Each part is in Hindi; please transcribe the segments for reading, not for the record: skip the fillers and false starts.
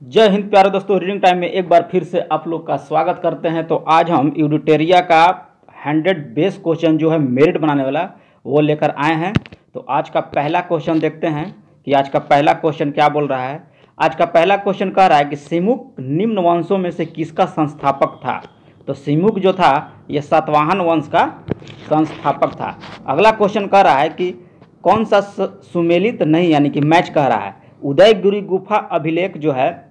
जय हिंद प्यारे दोस्तों, रीडिंग टाइम में एक बार फिर से आप लोग का स्वागत करते हैं। तो आज हम यूडिटेरिया का 100 बेस क्वेश्चन जो है मेरिट बनाने वाला वो लेकर आए हैं। तो आज का पहला क्वेश्चन देखते हैं कि आज का पहला क्वेश्चन क्या बोल रहा है। आज का पहला क्वेश्चन कह रहा है कि सिमुक निम्न वंशों में से किसका संस्थापक था। तो सिमुक जो था ये सातवाहन वंश का संस्थापक था। अगला क्वेश्चन कह रहा है कि कौन सा सुमेलित नहीं यानी कि मैच कह रहा है। उदयगिरि गुफा अभिलेख जो है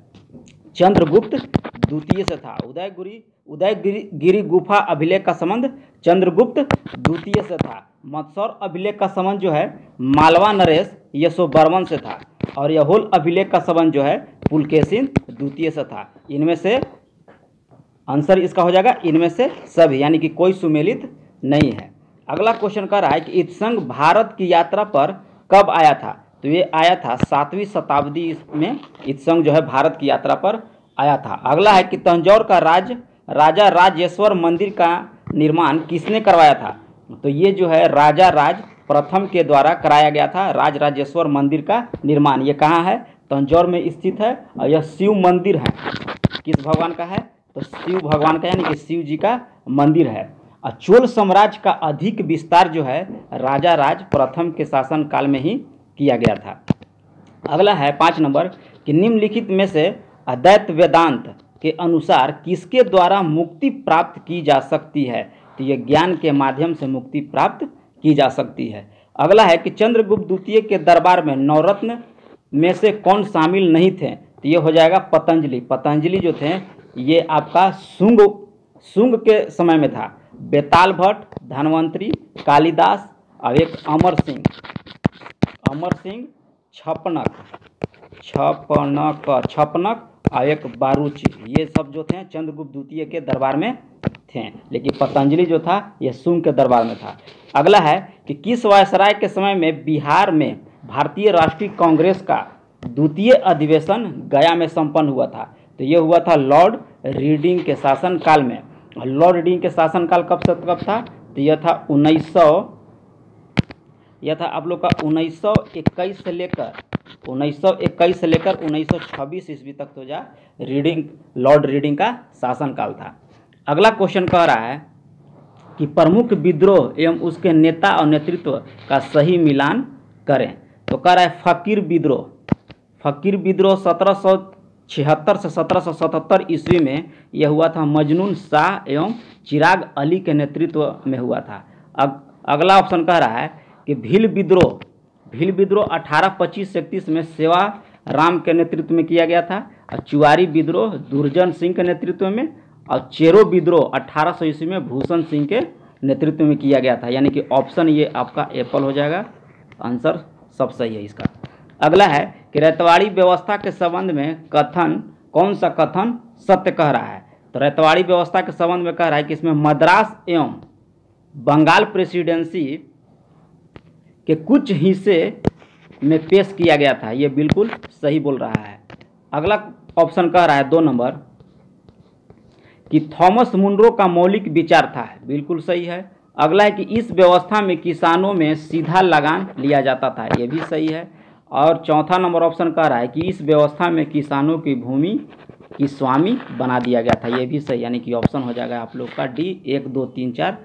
चंद्रगुप्त द्वितीय से था। उदयगिरि गुफा अभिलेख का संबंध चंद्रगुप्त द्वितीय से था। मत्सौर अभिलेख का संबंध जो है मालवा नरेश यशोवर्मन से था। और यहोल अभिलेख का संबंध जो है पुलकेशिन द्वितीय से था। इनमें से आंसर इसका हो जाएगा इनमें से सभी, यानी कि कोई सुमेलित नहीं है। अगला क्वेश्चन कह रहा है कि इत्संग भारत की यात्रा पर कब आया था। तो ये आया था 7वीं शताब्दी में इत्संग जो है भारत की यात्रा पर आया था। अगला है कि तंजौर का राजा राजेश्वर मंदिर का निर्माण किसने करवाया था। तो ये जो है राजा राज प्रथम के द्वारा कराया गया था राजेश्वर मंदिर का निर्माण। ये कहाँ है, तंजौर में स्थित है। और यह शिव मंदिर है, किस भगवान का है, तो शिव भगवान का, यानी कि शिव जी का मंदिर है। और चोल साम्राज्य का अधिक विस्तार जो है राजा राज प्रथम के शासन काल में ही किया गया था। अगला है 5 नंबर कि निम्नलिखित में से अद्वैत वेदांत के अनुसार किसके द्वारा मुक्ति प्राप्त की जा सकती है। तो ये ज्ञान के माध्यम से मुक्ति प्राप्त की जा सकती है। अगला है कि चंद्रगुप्त द्वितीय के दरबार में नवरत्न में से कौन शामिल नहीं थे। तो ये हो जाएगा पतंजलि। पतंजलि जो थे ये आपका शुंग के समय में था। बेताल भट्ट, धन्वंतरी, कालिदास और एक अमर सिंह छपनक और एक बारूची, ये सब जो थे चंद्रगुप्त द्वितीय के दरबार में थे। लेकिन पतंजलि जो था ये शुंग के दरबार में था। अगला है कि किस वायसराय के समय में बिहार में भारतीय राष्ट्रीय कांग्रेस का द्वितीय अधिवेशन गया में संपन्न हुआ था। तो ये हुआ था लॉर्ड रीडिंग के शासनकाल में। लॉर्ड रीडिंग के शासनकाल कब से कब था, तो यह था 1921 से लेकर 1926 ईस्वी तक तो लॉर्ड रीडिंग का शासनकाल था। अगला क्वेश्चन कह रहा है कि प्रमुख विद्रोह एवं उसके नेता और नेतृत्व का सही मिलान करें। तो कह रहा है फकीर विद्रोह 1776 से 1777 ईस्वी में यह हुआ था। मजनून शाह एवं चिराग अली के नेतृत्व में हुआ था। अगला ऑप्शन कह रहा है कि भील विद्रोह 1825-31 में सेवा राम के नेतृत्व में किया गया था। और चुआरी विद्रोह दुर्जन सिंह के नेतृत्व में। और चेरो विद्रोह 1800 ईस्वी में भूषण सिंह के नेतृत्व में किया गया था। यानी कि ऑप्शन ये आपका एप्पल हो जाएगा, आंसर सब सही है इसका। अगला है कि रैतवाड़ी व्यवस्था के संबंध में कौन सा कथन सत्य कह रहा है। तो रैतवाड़ी व्यवस्था के संबंध में कह रहा है कि इसमें मद्रास एवं बंगाल प्रेसिडेंसी के कुछ हिस्से में पेश किया गया था। ये बिल्कुल सही बोल रहा है। अगला ऑप्शन कह रहा है 2 नंबर कि थॉमस मुनरो का मौलिक विचार था। बिल्कुल सही है। अगला है कि इस व्यवस्था में किसानों में सीधा लगान लिया जाता था। ये भी सही है। और चौथा नंबर ऑप्शन कह रहा है कि इस व्यवस्था में किसानों की भूमि की स्वामी बना दिया गया था। ये भी सही, यानी कि ऑप्शन हो जाएगा आप लोग का डी 1, 2, 3, 4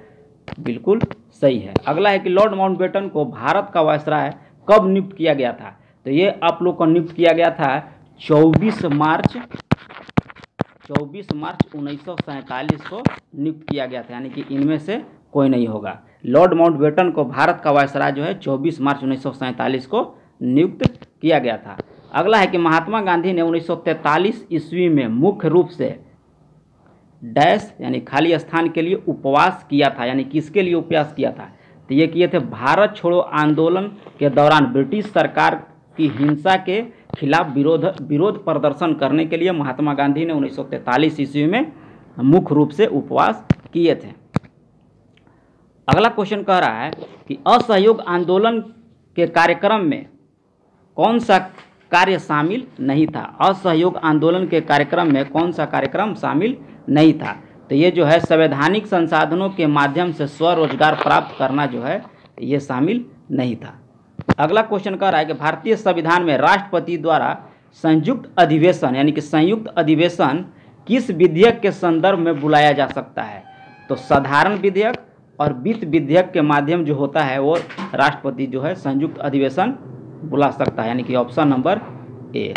बिल्कुल सही है। अगला है कि लॉर्ड माउंटबेटन को भारत का वायसराय कब नियुक्त किया गया था। तो ये आप लोग को नियुक्त किया गया था 24 मार्च 1947 को नियुक्त किया गया था। यानी कि इनमें से कोई नहीं होगा। लॉर्ड माउंटबेटन को भारत का वायसराय जो है 24 मार्च 1947 को नियुक्त किया गया था। अगला है कि महात्मा गांधी ने 1943 ईस्वी में मुख्य रूप से डैश यानी खाली स्थान के लिए उपवास किया था। यानी किसके लिए उपवास किया था, तो ये किए थे भारत छोड़ो आंदोलन के दौरान ब्रिटिश सरकार की हिंसा के खिलाफ विरोध प्रदर्शन करने के लिए महात्मा गांधी ने 1943 ईस्वी में मुख्य रूप से उपवास किए थे। अगला क्वेश्चन कह रहा है कि असहयोग आंदोलन के कार्यक्रम में कौन सा कार्य शामिल नहीं था। असहयोग आंदोलन के कार्यक्रम में कौन सा कार्यक्रम शामिल नहीं था। तो ये जो है संवैधानिक संसाधनों के माध्यम से स्वरोजगार प्राप्त करना जो है ये शामिल नहीं था। अगला क्वेश्चन कह रहा है कि भारतीय संविधान में राष्ट्रपति द्वारा संयुक्त अधिवेशन यानी कि संयुक्त अधिवेशन किस विधेयक के संदर्भ में बुलाया जा सकता है? तो साधारण विधेयक और वित्त विधेयक के माध्यम जो होता है वो राष्ट्रपति जो है संयुक्त अधिवेशन बुला सकता है, यानी कि ऑप्शन नंबर ए।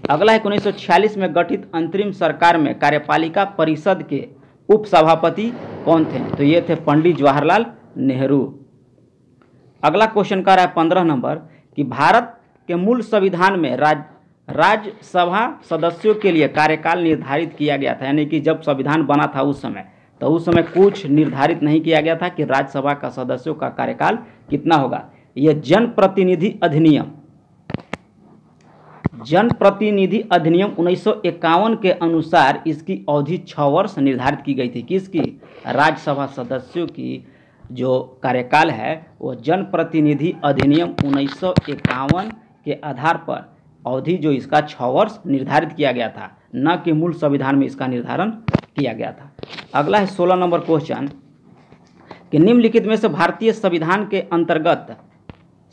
अगला है 1946 में गठित अंतरिम सरकार में कार्यपालिका परिषद के उपसभापति कौन थे? तो ये थे पंडित जवाहरलाल नेहरू। अगला क्वेश्चन का रहा है 15 नंबर कि भारत के मूल संविधान में राज्यसभा सदस्यों के लिए कार्यकाल निर्धारित किया गया था, यानी कि जब संविधान बना था उस समय कुछ निर्धारित नहीं किया गया था कि राज्यसभा का सदस्यों का कार्यकाल कितना होगा। यह जनप्रतिनिधि अधिनियम 1951 के अनुसार इसकी अवधि 6 वर्ष निर्धारित की गई थी। किसकी? राज्यसभा सदस्यों की जो कार्यकाल है वो जनप्रतिनिधि अधिनियम 1951 के आधार पर अवधि जो इसका 6 वर्ष निर्धारित किया गया था, न कि मूल संविधान में इसका निर्धारण किया गया था। अगला है 16 नंबर क्वेश्चन कि निम्नलिखित में से भारतीय संविधान के अंतर्गत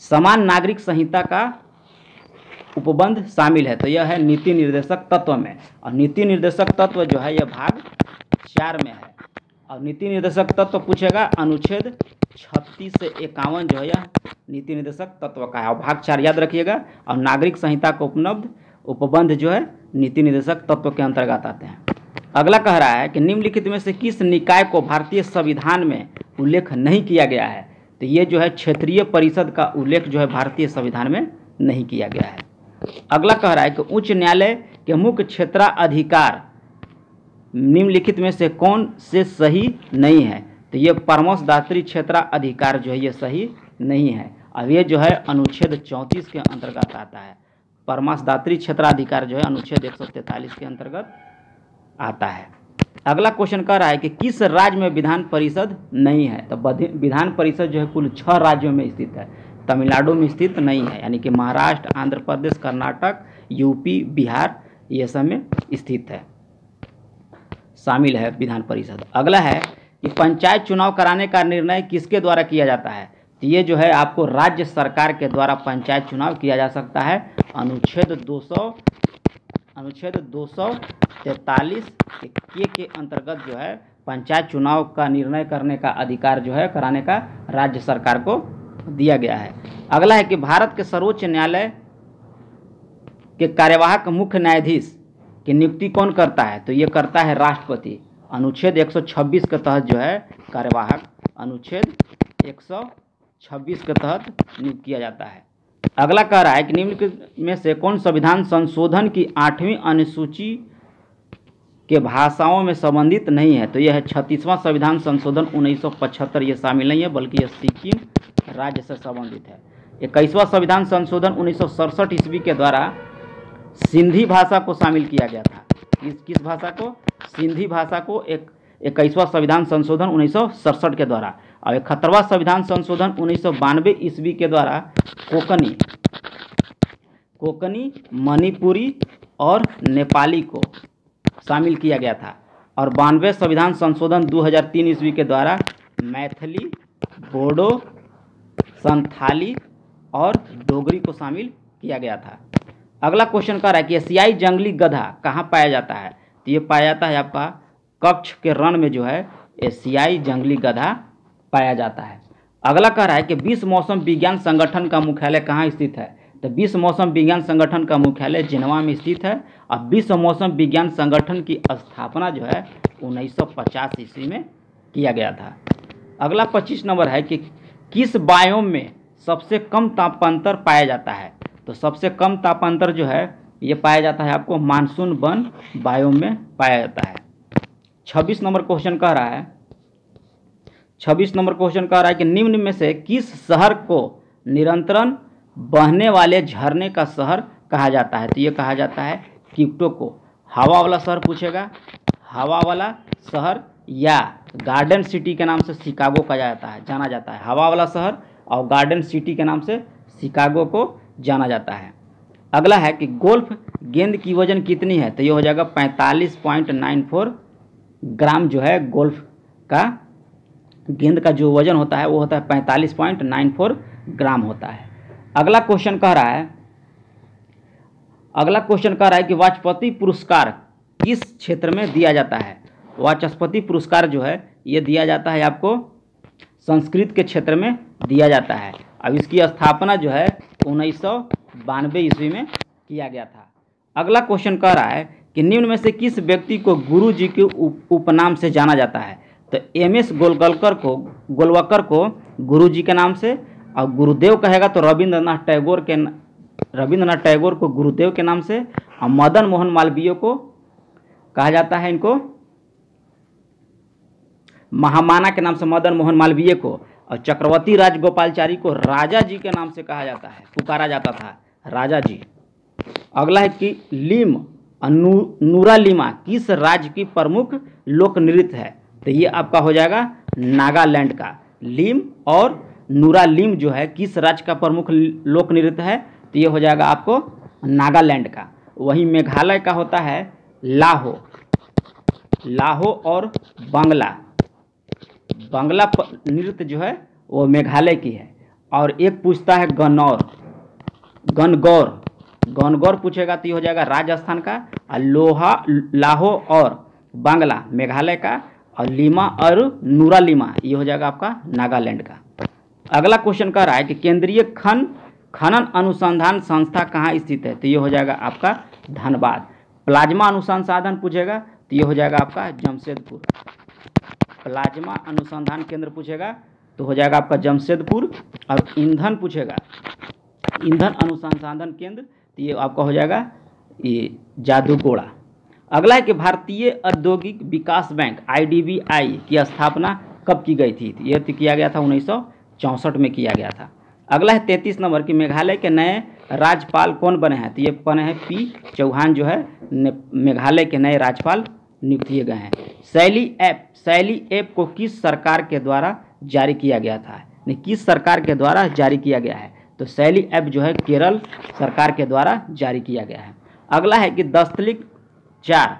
समान नागरिक संहिता का उपबंध शामिल है? तो यह है नीति निर्देशक तत्व में, और नीति निर्देशक तत्व जो है यह भाग 4 में है। और नीति निर्देशक तत्व पूछेगा अनुच्छेद 36 से 51 जो है यह नीति निर्देशक तत्व का है, और भाग 4 याद रखिएगा। और नागरिक संहिता को उपबंध जो है नीति निर्देशक तत्व के अंतर्गत आते हैं। अगला कह रहा है कि निम्नलिखित में से किस निकाय को भारतीय संविधान में उल्लेख नहीं किया गया है? तो ये जो है क्षेत्रीय परिषद का उल्लेख जो है भारतीय संविधान में नहीं किया गया है। अगला कह रहा है कि उच्च न्यायालय के मुख्य क्षेत्राधिकार निम्नलिखित में से कौन से सही नहीं है? तो ये परमोशदात्री क्षेत्राधिकार जो है ये सही नहीं है। अब ये जो है अनुच्छेद 34 के अंतर्गत आता है। परमोशदात्री क्षेत्राधिकार जो है अनुच्छेद 143 के अंतर्गत आता है। अगला क्वेश्चन कह रहा है कि किस राज्य में विधान परिषद नहीं है? तो विधान परिषद जो है कुल 6 राज्यों में स्थित है, तमिलनाडु में स्थित नहीं है, यानी कि महाराष्ट्र, आंध्र प्रदेश, कर्नाटक, यूपी, बिहार ये सब में स्थित है, शामिल है विधान परिषद। अगला है कि पंचायत चुनाव कराने का निर्णय किसके द्वारा किया जाता है? तो ये जो है आपको राज्य सरकार के द्वारा पंचायत चुनाव किया जा सकता है। अनुच्छेद 243 के अंतर्गत जो है पंचायत चुनाव का निर्णय करने का अधिकार जो है कराने का राज्य सरकार को दिया गया है। अगला है कि भारत के सर्वोच्च न्यायालय के कार्यवाहक मुख्य न्यायाधीश की नियुक्ति कौन करता है? तो ये करता है राष्ट्रपति। अनुच्छेद 126 के तहत जो है कार्यवाहक अनुच्छेद 126 के तहत नियुक्त किया जाता है। अगला कह रहा है कि निम्नलिखित में से कौन संविधान संशोधन की 8वीं अनुसूची के भाषाओं में संबंधित नहीं है? तो यह है 36वां संविधान संशोधन 1975। ये शामिल नहीं है, बल्कि यह सिक्किम राज्य से संबंधित है। 21वां संविधान संशोधन 1967 ईस्वी के द्वारा सिंधी भाषा को शामिल किया गया था। किस भाषा को? सिंधी भाषा को 21वां संविधान संशोधन 1967 के द्वारा। और 71वां संविधान संशोधन 1992 ईस्वी के द्वारा कोंकणी, मणिपुरी और नेपाली को शामिल किया गया था। और 92 संविधान संशोधन 2003 ईस्वी के द्वारा मैथिली, बोडो, संथाली और डोगरी को शामिल किया गया था। अगला क्वेश्चन कह रहा है कि एशियाई जंगली गधा कहाँ पाया जाता है? तो ये पाया जाता है आपका कच्छ के रण में जो है एशियाई जंगली गधा पाया जाता है। अगला कह रहा है कि विश्व मौसम विज्ञान संगठन का मुख्यालय कहाँ स्थित है? तो विश्व मौसम विज्ञान संगठन का मुख्यालय जिनेवा में स्थित है। और विश्व मौसम विज्ञान संगठन की स्थापना जो है 1950 ईस्वी में किया गया था। अगला 25 नंबर है कि किस बायोम में सबसे कम तापांतर पाया जाता है? तो सबसे कम तापांतर जो है ये पाया जाता है आपको मानसून वन बायोम में पाया जाता है। 26 नंबर क्वेश्चन कह रहा है कि निम्न में से किस शहर को निरंतर बहने वाले झरने का शहर कहा जाता है? तो ये कहा जाता है क्योटो को। हवा वाला शहर पूछेगा, हवा वाला शहर या गार्डन सिटी के नाम से शिकागो का जाना जाता है। हवा वाला शहर और गार्डन सिटी के नाम से शिकागो को जाना जाता है। अगला है कि गोल्फ गेंद की वजन कितनी है? तो ये हो जाएगा 45.94 ग्राम जो है गोल्फ का गेंद का जो वजन होता है वो होता है 45.94 ग्राम होता है। अगला क्वेश्चन कह रहा है अगला क्वेश्चन कह रहा है कि वाचस्पति पुरस्कार किस क्षेत्र में दिया जाता है। वाचस्पति पुरस्कार जो है ये दिया जाता है आपको संस्कृत के क्षेत्र में दिया जाता है। अब इसकी स्थापना जो है 1992 ईस्वी में किया गया था। अगला क्वेश्चन कह रहा है कि निम्न में से किस व्यक्ति को गुरु जी के उपनाम से जाना जाता है। तो एम.एस. गोलवकर को गुरु जी के नाम से, और गुरुदेव कहेगा तो रविंद्रनाथ टैगोर को गुरुदेव के नाम से, और मदन मोहन मालवीय को कहा जाता है, इनको महामाना के नाम से मदन मोहन मालवीय को, और चक्रवर्ती राजगोपालचारी को राजा जी के नाम से कहा जाता है, पुकारा जाता था राजा जी। अगला है कि लीम नूरा लीमा किस राज्य की प्रमुख लोक नृत्य है। तो ये आपका हो जाएगा नागालैंड का। लीम और नूरा लीम जो है किस राज्य का प्रमुख लोक नृत्य है। तो ये हो जाएगा आपको नागालैंड का। वहीं मेघालय का होता है लाहो और बांग्ला नृत्य जो है वो मेघालय की है। और एक पूछता है गणगौर पूछेगा तो ये हो जाएगा राजस्थान का, और लाहो और बांग्ला मेघालय का, और लीमा और नूरा लीमा ये हो जाएगा आपका नागालैंड का। अगला क्वेश्चन कह रहा है कि केंद्रीय खनन अनुसंधान संस्था कहाँ स्थित है। तो ये हो जाएगा आपका धनबाद। प्लाज्मा अनुसंधान पूछेगा तो ये हो जाएगा आपका जमशेदपुर। प्लाज्मा अनुसंधान केंद्र पूछेगा तो हो जाएगा आपका जमशेदपुर। और ईंधन पूछेगा, ईंधन अनुसंधान केंद्र, तो ये आपका हो जाएगा ये जादूगोड़ा। अगला है कि भारतीय औद्योगिक विकास बैंक IDBI की स्थापना कब की गई थी। तो यह किया गया था 1964 में किया गया था। अगला है 33 नंबर की मेघालय के नए राज्यपाल कौन बने हैं। तो ये बने हैं P चौहान जो है मेघालय के नए राज्यपाल नियुक्त किए गए हैं। शैली ऐप को किस सरकार के द्वारा जारी किया गया था, किस सरकार के द्वारा जारी किया गया है। तो शैली ऐप जो है केरल सरकार के द्वारा जारी किया गया है। अगला है कि दस्तलिक 4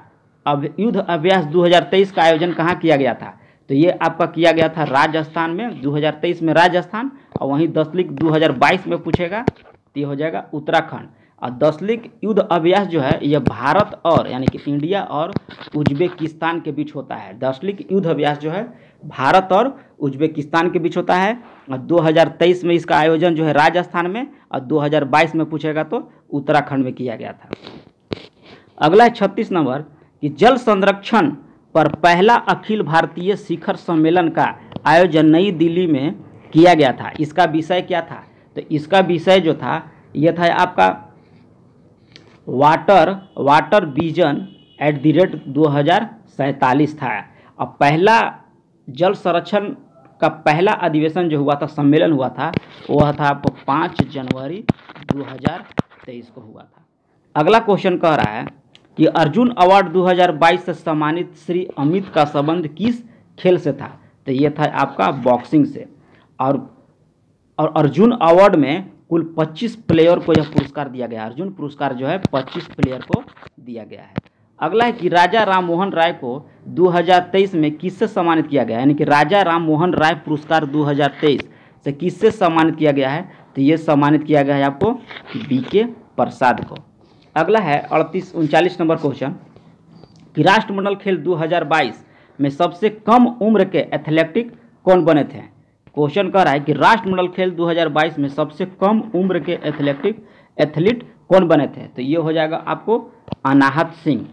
युद्ध अभ्यास 2023 का आयोजन कहाँ किया गया था। तो ये आपका किया गया था राजस्थान में, 2023 में राजस्थान। और वहीं दस्तलिक 2022 में पूछेगा तो ये हो जाएगा उत्तराखंड। और दस्तलिक युद्ध अभ्यास जो है यह भारत और यानी कि इंडिया और उज्बेकिस्तान के बीच होता है। दस्तलिक युद्ध अभ्यास जो है भारत और उज्बेकिस्तान के बीच होता है। और 2023 में इसका आयोजन जो है राजस्थान में, और 2022 में पूछेगा तो उत्तराखंड में किया गया था। अगला है 36 नंबर कि जल संरक्षण पर पहला अखिल भारतीय शिखर सम्मेलन का आयोजन नई दिल्ली में किया गया था। इसका विषय क्या था। तो इसका विषय जो था यह था आपका वाटर विजन @ 2047 था। और पहला जल संरक्षण का पहला अधिवेशन जो हुआ था, सम्मेलन हुआ था, वह था 5 जनवरी 2023 को हुआ था। अगला क्वेश्चन कह रहा है कि अर्जुन अवार्ड 2022 से सम्मानित श्री अमित का संबंध किस खेल से था। तो ये था आपका बॉक्सिंग से। और अर्जुन अवार्ड में कुल 25 प्लेयर को यह पुरस्कार दिया गया। अर्जुन पुरस्कार जो है 25 प्लेयर को दिया गया है। अगला है कि राजा राम मोहन राय को 2023 में किससे सम्मानित किया गया है, यानी कि राजा राम मोहन राय पुरस्कार 2023 से किससे सम्मानित किया गया है। तो ये सम्मानित किया गया है आपको BK प्रसाद को। अगला है 39 नंबर क्वेश्चन कि राष्ट्रमंडल खेल 2022 में सबसे कम उम्र के एथलेटिक कौन बने थे। क्वेश्चन कह रहा है कि राष्ट्रमंडल खेल 2022 में सबसे कम उम्र के एथलीट कौन बने थे। तो ये हो जाएगा आपको अनाहत सिंह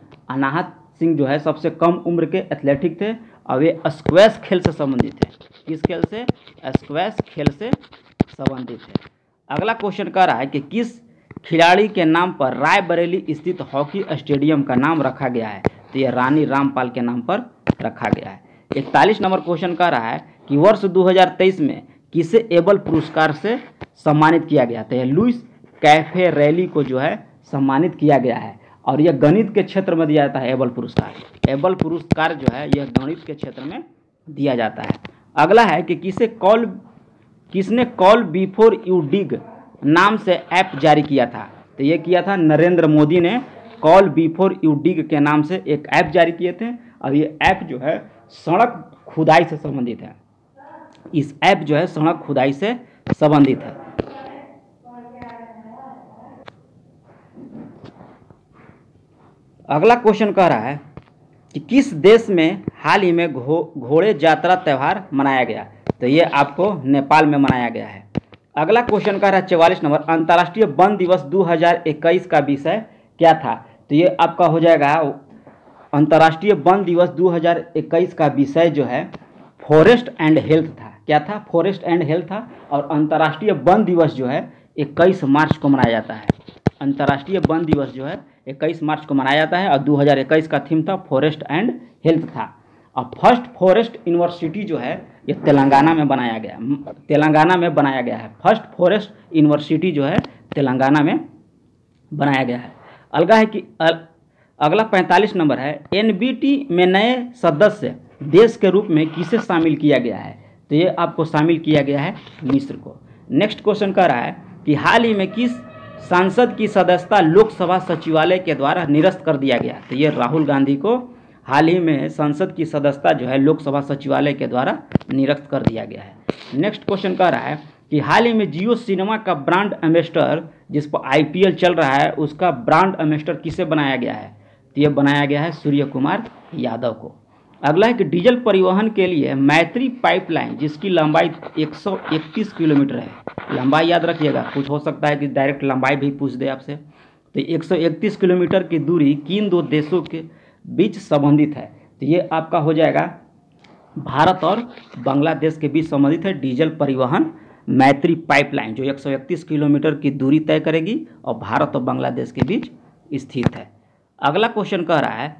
जो है सबसे कम उम्र के एथलेटिक थे, और वे स्क्वैश खेल से संबंधित थे। किस खेल से। स्क्वैश खेल से संबंधित है। अगला क्वेश्चन कह रहा है कि किस खिलाड़ी के नाम पर रायबरेली स्थित हॉकी स्टेडियम का नाम रखा गया है। तो यह रानी रामपाल के नाम पर रखा गया है। 41 नंबर क्वेश्चन कह रहा है कि वर्ष 2023 में किसे एबल पुरस्कार से सम्मानित किया गया था। लुइस कैफेरेली को जो है सम्मानित किया गया है, और यह गणित के क्षेत्र में दिया जाता है। एबल पुरस्कार जो है यह गणित के क्षेत्र में दिया जाता है। अगला है कि किसने कॉल बिफोर यू डिग नाम से ऐप जारी किया था। तो ये किया था नरेंद्र मोदी ने। कॉल बिफोर यू डिग के नाम से एक ऐप जारी किए थे, और ये ऐप जो है सड़क खुदाई से संबंधित है। इस ऐप जो है सड़क खुदाई से संबंधित है। अगला क्वेश्चन कह रहा है कि किस देश में हाल ही में घोड़े यात्रा त्यौहार मनाया गया? तो ये आपको नेपाल में मनाया गया है। अगला क्वेश्चन कह रहा है 44 नंबर, अंतर्राष्ट्रीय वन दिवस 2021 का विषय क्या था? तो ये आपका हो जाएगा अंतर्राष्ट्रीय वन दिवस 2021 का विषय जो है फॉरेस्ट एंड हेल्थ था। क्या था? फॉरेस्ट एंड हेल्थ था। और अंतर्राष्ट्रीय वन दिवस जो है 21 मार्च को मनाया जाता है। अंतर्राष्ट्रीय वन दिवस जो है 21 मार्च को मनाया जाता है और 2021 का थीम था फॉरेस्ट एंड हेल्थ था। और फर्स्ट फॉरेस्ट यूनिवर्सिटी जो है ये तेलंगाना में बनाया गया है। फर्स्ट फॉरेस्ट यूनिवर्सिटी जो है तेलंगाना में बनाया गया है। अगला 45 नंबर है, एनबीटी में नए सदस्य देश के रूप में किसे शामिल किया गया है? तो ये आपको शामिल किया गया है मिस्र को। नेक्स्ट क्वेश्चन कह रहा है कि हाल ही में किस सांसद की सदस्यता लोकसभा सचिवालय के द्वारा निरस्त कर दिया गया? तो ये राहुल गांधी को हाल ही में संसद की सदस्यता जो है लोकसभा सचिवालय के द्वारा निरस्त कर दिया गया है। नेक्स्ट क्वेश्चन कह रहा है कि हाल ही में जियो सिनेमा का ब्रांड एम्बेसडर, जिस पर आईपीएल चल रहा है, उसका ब्रांड एम्बेसडर किसे बनाया गया है? तो ये बनाया गया है सूर्य कुमार यादव को। अगला है कि डीजल परिवहन के लिए मैत्री पाइपलाइन जिसकी लंबाई 131 किलोमीटर है, लंबाई याद रखिएगा, कुछ हो सकता है कि डायरेक्ट लंबाई भी पूछ दे आपसे। तो 131 किलोमीटर की दूरी किन दो देशों के बीच संबंधित है? तो ये आपका हो जाएगा भारत और बांग्लादेश के बीच संबंधित है डीजल परिवहन मैत्री पाइपलाइन, जो 131 किलोमीटर की दूरी तय करेगी और भारत और बांग्लादेश के बीच स्थित है। अगला क्वेश्चन कह रहा है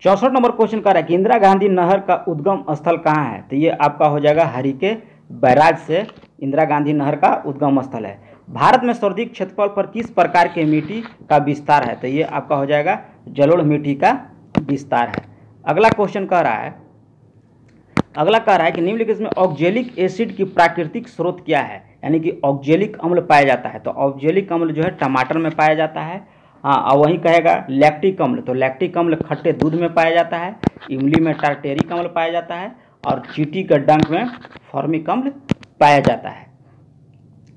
64 नंबर क्वेश्चन कह रहा है कि इंदिरा गांधी नहर का उद्गम स्थल कहाँ है? तो ये आपका हो जाएगा हरिके बैराज से इंदिरा गांधी नहर का उद्गम स्थल है। भारत में सर्वाधिक क्षेत्रफल पर किस प्रकार के मिट्टी का विस्तार है? तो ये आपका हो जाएगा जलोढ़ मिट्टी का विस्तार है। अगला क्वेश्चन कह रहा है कि निम्नलिखित में ऑक्जेलिक एसिड की प्राकृतिक स्रोत क्या है? यानी कि ऑक्जेलिक अम्ल पाया जाता है। तो ऑक्जेलिक अम्ल जो है टमाटर में पाया जाता है। हाँ, और वहीं कहेगा लैक्टिक अम्ल, तो लैक्टिक अम्ल खट्टे दूध में पाया जाता है। इमली में टार्टेरिक अम्ल पाया जाता है और चींटी के डंक में फॉर्मिक अम्ल पाया जाता है।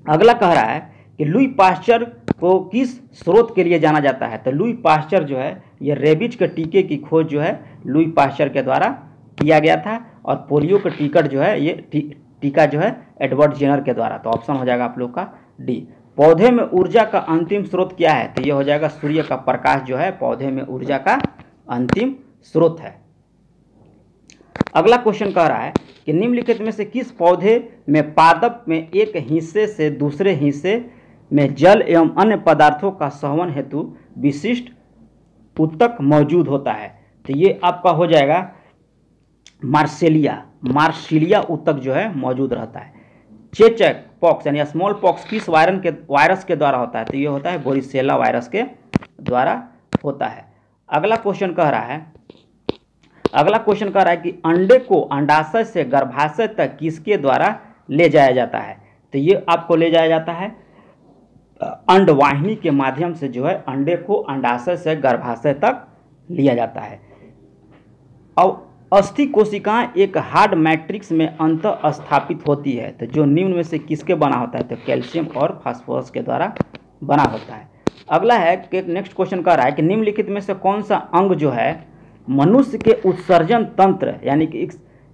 अगला कह रहा है कि लुई पास्चर को किस स्रोत के लिए जाना जाता है? तो लुई पास्चर जो है ये रेबीज के टीके की खोज जो है लुई पास्चर के द्वारा किया गया था और पोलियो का टिकट जो है ये टीका जो है एडवर्ड जेनर के द्वारा। तो ऑप्शन हो जाएगा आप लोग का डी। पौधे में ऊर्जा का अंतिम स्रोत क्या है? तो ये हो जाएगा सूर्य का प्रकाश जो है पौधे में ऊर्जा का अंतिम स्रोत है। अगला क्वेश्चन कह रहा है कि निम्नलिखित में से किस पौधे में पादप में एक हिस्से से दूसरे हिस्से में जल एवं अन्य पदार्थों का संवहन हेतु विशिष्ट ऊतक मौजूद होता है? तो ये आपका हो जाएगा मार्सिलिया ऊतक जो है मौजूद रहता है। चेचक पॉक्स यानी स्मॉल पॉक्स किस वायरस के द्वारा होता है? तो ये होता है बोरिसेला वायरस के द्वारा होता है। अगला क्वेश्चन कह रहा है कि अंडे को अंडाशय से गर्भाशय तक किसके द्वारा ले जाया जाता है? तो ये आपको ले जाया जाता है अंडवाहिनी के माध्यम से जो है अंडे को अंडाशय से गर्भाशय तक लिया जाता है। अब अस्थि कोशिकाएं एक हार्ड मैट्रिक्स में अंतः स्थापित होती है। तो जो निम्न में से किसके बना होता है? तो कैल्शियम और फास्फोरस के द्वारा बना होता है। अगला है कि नेक्स्ट क्वेश्चन कह रहा है कि निम्नलिखित में से कौन सा अंग जो है मनुष्य के उत्सर्जन तंत्र यानी कि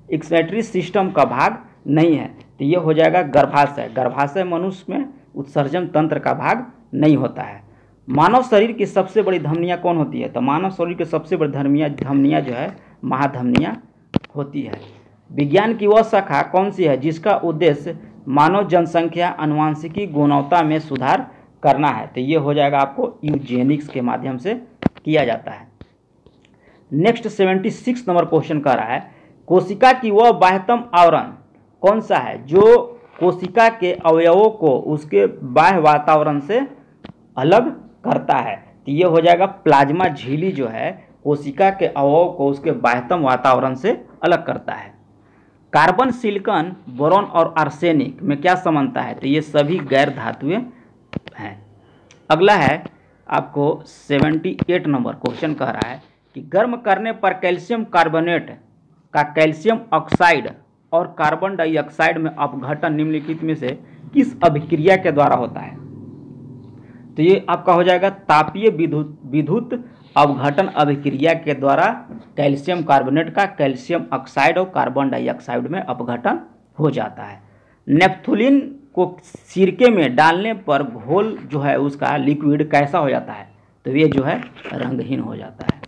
एक्सक्रीटरी सिस्टम का भाग नहीं है? तो ये हो जाएगा गर्भाशय। गर्भाशय मनुष्य में उत्सर्जन तंत्र का भाग नहीं होता है। मानव शरीर की सबसे बड़ी धमनियाँ कौन होती है? तो मानव शरीर की सबसे बड़ी धमनियाँ जो है महाधमनियाँ होती है। विज्ञान की वह शाखा कौन सी है जिसका उद्देश्य मानव जनसंख्या अनुवांशिकी गुणवत्ता में सुधार करना है? तो ये हो जाएगा आपको यूजेनिक्स के माध्यम से किया जाता है। नेक्स्ट 76 नंबर क्वेश्चन कर रहा है कोशिका की वह बाह्यतम आवरण कौन सा है जो कोशिका के अवयवों को उसके बाह्य वातावरण से अलग करता है? तो ये हो जाएगा प्लाज्मा झिल्ली जो है कोशिका के अवयव को उसके बाह्यतम वातावरण से अलग करता है। कार्बन, सिलिकॉन, बोरॉन और आर्सेनिक में क्या समानता है? तो ये सभी गैर धातुएं हैं। अगला है आपको 78 नंबर क्वेश्चन कह रहा है कि गर्म करने पर कैल्शियम कार्बोनेट का कैल्शियम ऑक्साइड और कार्बन डाइऑक्साइड में अपघटन निम्नलिखित में से किस अभिक्रिया के द्वारा होता है? तो ये आपका हो जाएगा तापीय विद्युत अवघटन अभिक्रिया के द्वारा कैल्शियम कार्बोनेट का कैल्शियम ऑक्साइड और कार्बन डाइऑक्साइड में अपघटन हो जाता है। नेप्थुलिन को सिरके में डालने पर घोल जो है उसका लिक्विड कैसा हो जाता है, तो ये जो है रंगहीन हो जाता है।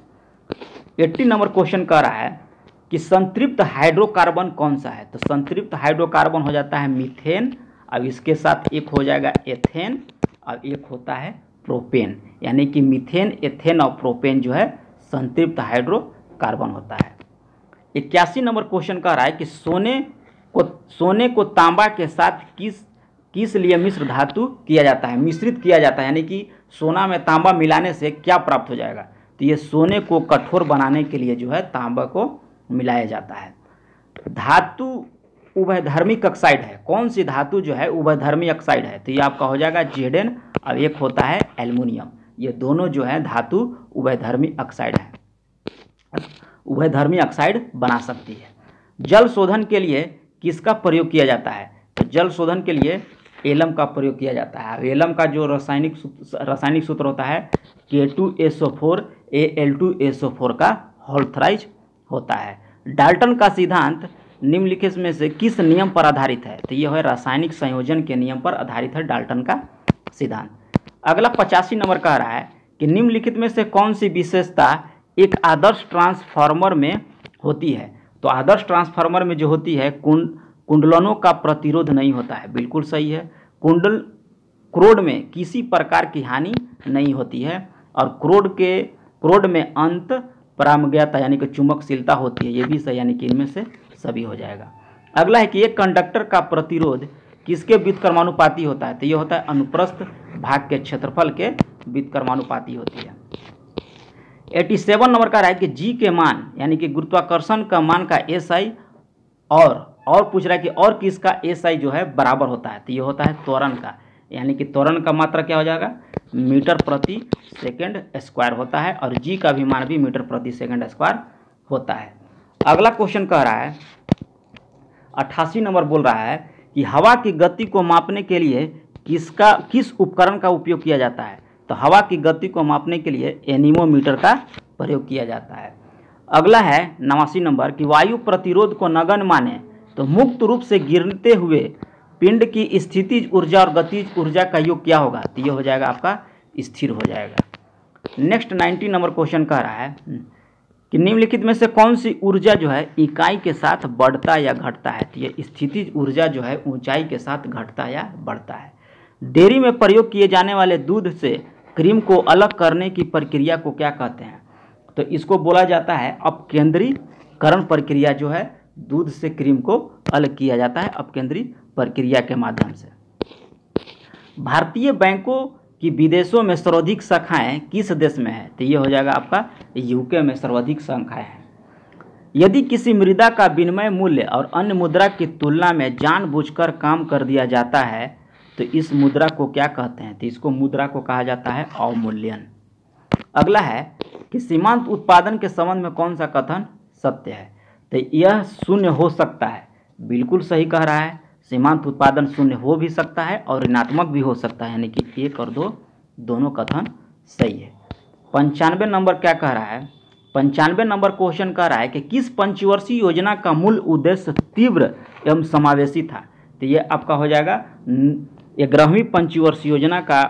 80 नंबर क्वेश्चन कह रहा है कि संतृप्त हाइड्रोकार्बन कौन सा है, तो संतृप्त हाइड्रोकार्बन हो जाता है मीथेन, अब इसके साथ एक हो जाएगा एथेन और एक होता है प्रोपेन, यानी कि मीथेन, एथेन और प्रोपेन जो है संतृप्त हाइड्रोकार्बन होता है। 81 नंबर क्वेश्चन कह रहा है कि सोने को तांबा के साथ किस लिए मिश्र धातु किया जाता है, मिश्रित किया जाता है, यानी कि सोना में तांबा मिलाने से क्या प्राप्त हो जाएगा, तो ये सोने को कठोर बनाने के लिए जो है तांबा को मिलाया जाता है। धातु उभयधर्मी ऑक्साइड है, कौन सी धातु जो है उभयधर्मी ऑक्साइड है, तो ये आपका हो जाएगा Zn और एक होता है एल्युमिनियम। ये दोनों जो है धातु उभयधर्मी ऑक्साइड है, उभयधर्मी ऑक्साइड बना सकती है। जल शोधन के लिए किसका प्रयोग किया जाता है, तो जल शोधन के लिए एलम का प्रयोग किया जाता है। एलम का जो रासायनिक सूत्र होता है K2SO4 Al2SO4 का होल्थराइज होता है। डाल्टन का सिद्धांत निम्नलिखित में से किस नियम पर आधारित है, तो यह है रासायनिक संयोजन के नियम पर आधारित है डाल्टन का सिद्धांत। अगला 85 नंबर कह रहा है कि निम्नलिखित में से कौन सी विशेषता एक आदर्श ट्रांसफार्मर में होती है, तो आदर्श ट्रांसफार्मर में जो होती है कुंडलनों का प्रतिरोध नहीं होता है, बिल्कुल सही है। क्रोड में किसी प्रकार की हानि नहीं होती है और क्रोड में अंत परामग्यता यानी कि चुंबकशीलता होती है, ये भी सही, यानी कि इनमें से सभी हो जाएगा। अगला है कि एक कंडक्टर का प्रतिरोध किसके व्युत्क्रमानुपाती होता है, तो ये होता है अनुप्रस्थ भाग के क्षेत्रफल के व्युत्क्रमानुपाती होती है। 87 नंबर का है कि जी के मान यानी कि गुरुत्वाकर्षण का मान का SI और पूछ रहा है कि और किसका SI जो है बराबर होता है, तो ये होता है त्वरण का, यानी कि त्वरण का मात्रा क्या हो जाएगा मीटर प्रति सेकंड स्क्वायर होता है और जी का भी मान भी मीटर प्रति सेकंड स्क्वायर होता है। अगला क्वेश्चन कह रहा है 88 नंबर बोल रहा है कि हवा की गति को मापने के लिए किस उपकरण का उपयोग किया जाता है, तो हवा की गति को मापने के लिए एनीमोमीटर का प्रयोग किया जाता है। अगला है 89 नंबर कि वायु प्रतिरोध को नगण्य माने तो मुक्त रूप से गिरते हुए पिंड की स्थितिज ऊर्जा और गतिज ऊर्जा का योग क्या होगा, तो ये हो जाएगा आपका स्थिर हो जाएगा। नेक्स्ट 90 नंबर क्वेश्चन कह रहा है कि निम्नलिखित में से कौन सी ऊर्जा जो है इकाई के साथ बढ़ता या घटता है, तो ये स्थितिज ऊर्जा जो है ऊंचाई के साथ घटता या बढ़ता है। डेयरी में प्रयोग किए जाने वाले दूध से क्रीम को अलग करने की प्रक्रिया को क्या कहते हैं, तो इसको बोला जाता है अपकेंद्रीकरण प्रक्रिया, जो है दूध से क्रीम को अलग किया जाता है अपकेंद्री प्रक्रिया के माध्यम से। भारतीय बैंकों की विदेशों में सर्वाधिक शाखाएं किस देश में है, तो ये हो जाएगा आपका यूके में सर्वाधिक शाखाएं हैं। यदि किसी मृदा का विनिमय मूल्य और अन्य मुद्रा की तुलना में जानबूझकर काम कर दिया जाता है तो इस मुद्रा को क्या कहते हैं, तो इसको मुद्रा को कहा जाता है अवमूल्यन। अगला है कि सीमांत उत्पादन के संबंध में कौन सा कथन सत्य है, तो यह शून्य हो सकता है, बिल्कुल सही कह रहा है। सीमांत उत्पादन शून्य हो भी सकता है और ऋणात्मक भी हो सकता है, यानी कि 1 और 2 दोनों कथन सही है। 95 नंबर क्या कह रहा है, 95 नंबर क्वेश्चन कह रहा है कि किस पंचवर्षीय योजना का मूल उद्देश्य तीव्र एवं समावेशी था, तो ये आपका हो जाएगा 11वीं पंचवर्षीय योजना का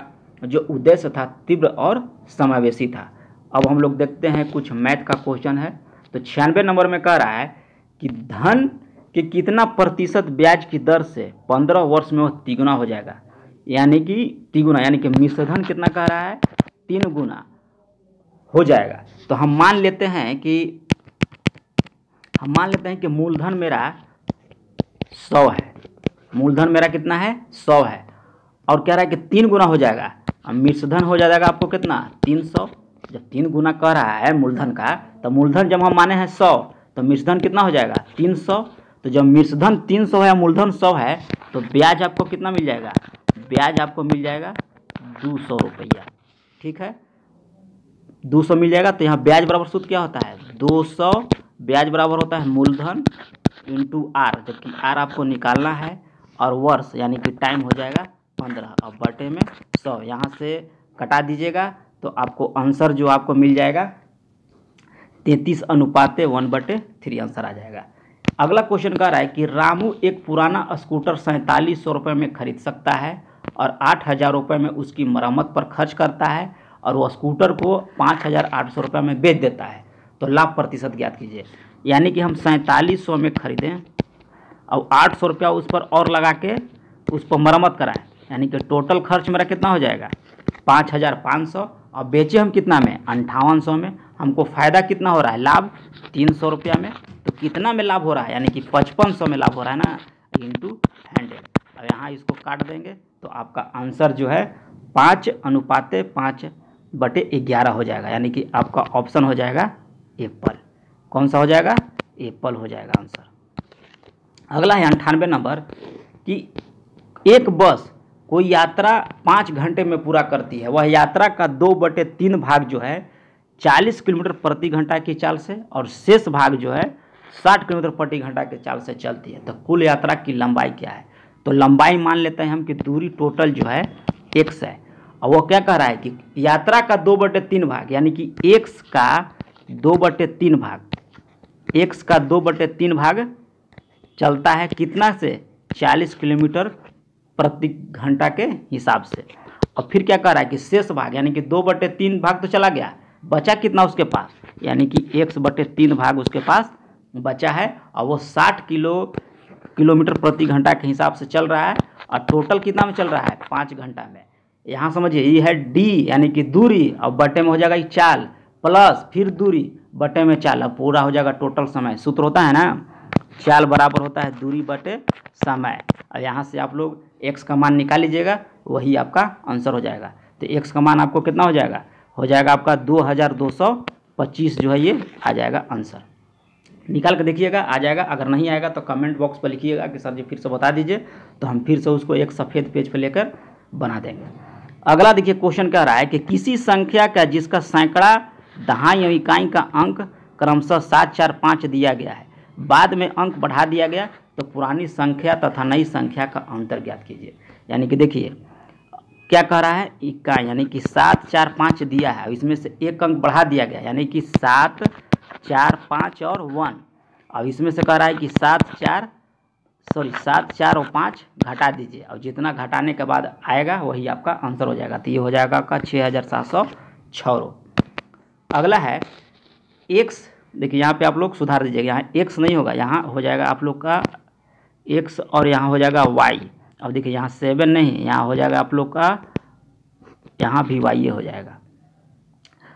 जो उद्देश्य था तीव्र और समावेशी था। अब हम लोग देखते हैं कुछ मैथ का क्वेश्चन है, तो 96 नंबर में कह रहा है कि धन के कितना प्रतिशत ब्याज की दर से 15 वर्ष में वह तिगुना हो जाएगा, यानी कि तिगुना, यानी कि मिश्रधन कितना कह रहा है 3 गुना हो जाएगा। तो हम मान लेते हैं कि मूलधन मेरा 100 है, मूलधन मेरा कितना है 100 है और कह रहा है कि 3 गुना हो जाएगा, अब मिश्रधन हो जाएगा आपको कितना 300। जब 3 गुना कह रहा है मूलधन का, तो मूलधन जब हम माने हैं 100 तो मिश्रधन कितना हो जाएगा 300। तो जब मिश्रधन 300 है मूलधन 100 है तो ब्याज आपको कितना मिल जाएगा, ब्याज आपको मिल जाएगा 200 रुपया, ठीक है 200 मिल जाएगा। तो यहाँ ब्याज बराबर सूत्र क्या होता है 200, ब्याज बराबर होता है मूलधन इंटू आर, जबकि आर आपको निकालना है और वर्ष यानी कि टाइम हो जाएगा 15 और बटे में 100, यहाँ से कटा दीजिएगा तो आपको आंसर जो आपको मिल जाएगा 33:1/3 आंसर आ जाएगा। अगला क्वेश्चन कह रहा है कि रामू एक पुराना स्कूटर 4700 रुपये में खरीद सकता है और 8000 रुपये में उसकी मरम्मत पर खर्च करता है और वह स्कूटर को 5800 रुपये में बेच देता है, तो लाभ प्रतिशत ज्ञात कीजिए। यानी कि हम 4700 में खरीदें और 800 रुपया उस पर और लगा के उस पर मरम्मत कराएं, यानी कि टोटल खर्च मेरा कितना हो जाएगा 5500 और बेचे हम कितना में 5800 में। हमको फ़ायदा कितना हो रहा है, लाभ 300 रुपया में। तो कितना में लाभ हो रहा है, यानी कि 5500 में लाभ हो रहा है ना, इंटू 100। अब यहाँ इसको काट देंगे तो आपका आंसर जो है 5:5/11 हो जाएगा, यानी कि आपका ऑप्शन हो जाएगा एप्पल। कौन सा हो जाएगा, एप्पल हो जाएगा आंसर। अगला है 98 नंबर कि एक बस कोई यात्रा 5 घंटे में पूरा करती है, वह यात्रा का 2/3 भाग जो है 40 किलोमीटर प्रति घंटा की चाल से और शेष भाग जो है 60 किलोमीटर प्रति घंटा की चाल से चलती है। तो कुल यात्रा की लंबाई क्या है, तो लंबाई मान लेते हैं हम कि दूरी टोटल जो है x है। और वो क्या कह रहा है कि यात्रा का 2/3 भाग, यानी कि x का 2/3 भाग, x का 2/3 भाग चलता है कितना से 40 किलोमीटर प्रति घंटा के हिसाब से। और फिर क्या कह रहा है कि शेष भाग, यानी कि 2/3 भाग तो चला गया, बचा कितना उसके पास, यानी कि x/3 भाग उसके पास बचा है और वो 60 किलोमीटर प्रति घंटा के हिसाब से चल रहा है और टोटल कितना में चल रहा है 5 घंटा में। यहाँ समझिए ये है d, यानी कि दूरी, और बटे में हो जाएगा चाल, प्लस फिर दूरी बटे में चाल, अब पूरा हो जाएगा टोटल समय। सूत्र होता है ना, चाल बराबर होता है दूरी बटे समय। और यहाँ से आप लोग x का मान निकाल लीजिएगा, वही आपका आंसर हो जाएगा। तो x का मान आपको कितना हो जाएगा आपका 2225 जो है ये आ जाएगा आंसर। निकाल के देखिएगा, आ जाएगा। अगर नहीं आएगा तो कमेंट बॉक्स पर लिखिएगा कि सर जी फिर से बता दीजिए, तो हम फिर से उसको एक सफ़ेद पेज पर लेकर बना देंगे। अगला देखिए क्वेश्चन कह रहा है कि किसी संख्या का जिसका सैकड़ा दहाई और इकाई का अंक क्रमशः 7, 4, 5 दिया गया है, बाद में अंक बढ़ा दिया गया, तो पुरानी संख्या तथा नई संख्या का अंतर ज्ञात कीजिए। यानी कि देखिए क्या कह रहा है, इकाई यानी कि 7, 4, 5 दिया है, इसमें से एक अंक बढ़ा दिया गया, यानी कि 7, 4, 5 और 1। अब इसमें से कह रहा है कि 7, 4 और 5 घटा दीजिए, और जितना घटाने के बाद आएगा वही आपका आंसर हो जाएगा। तो ये हो जाएगा आपका 6706। अगला है x, देखिए यहाँ पे आप लोग सुधार दीजिएगा, यहाँ x नहीं होगा, यहाँ हो जाएगा आप लोग का x और यहाँ हो जाएगा y। अब देखिए यहाँ 7 नहीं, यहाँ हो जाएगा आप लोग का, यहाँ भी y हो जाएगा।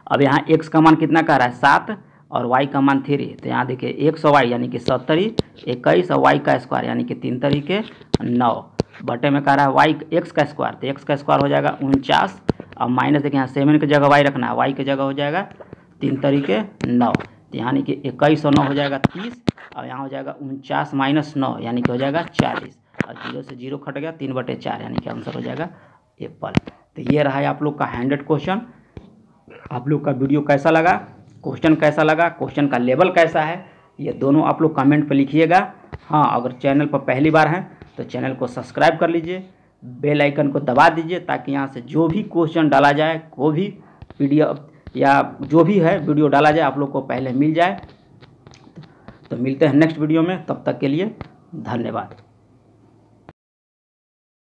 अब यहाँ x का मान कितना कह रहा है 7 और y का मान 3, तो यहाँ देखिए 100 y यानी कि 70, 21 और y का स्क्वायर यानी कि 3 तरीके 9 बटे में कह रहा है y x का स्क्वायर, तो x का स्क्वायर हो जाएगा 49। अब माइनस देखिए यहाँ 7 की जगह y रखना है, y की जगह हो जाएगा 3 तरीके 9, तो यानी कि 21 और 9 हो जाएगा 30, और यहाँ हो जाएगा 49 माइनस 9 यानी कि हो जाएगा 40, और 0 से 0 कट गया 3/4 यानी कि आंसर हो जाएगा एप्पल। तो ये रहा है आप लोग का 100 क्वेश्चन। आप लोग का वीडियो कैसा लगा, क्वेश्चन कैसा लगा, क्वेश्चन का लेवल कैसा है, ये दोनों आप लोग कमेंट पर लिखिएगा। हाँ, अगर चैनल पर पहली बार हैं तो चैनल को सब्सक्राइब कर लीजिए, बेल आइकन को दबा दीजिए, ताकि यहाँ से जो भी क्वेश्चन डाला जाए, कोई भी PDF या जो भी है वीडियो डाला जाए आप लोग को पहले मिल जाए। तो मिलते हैं नेक्स्ट वीडियो में, तब तक के लिए धन्यवाद।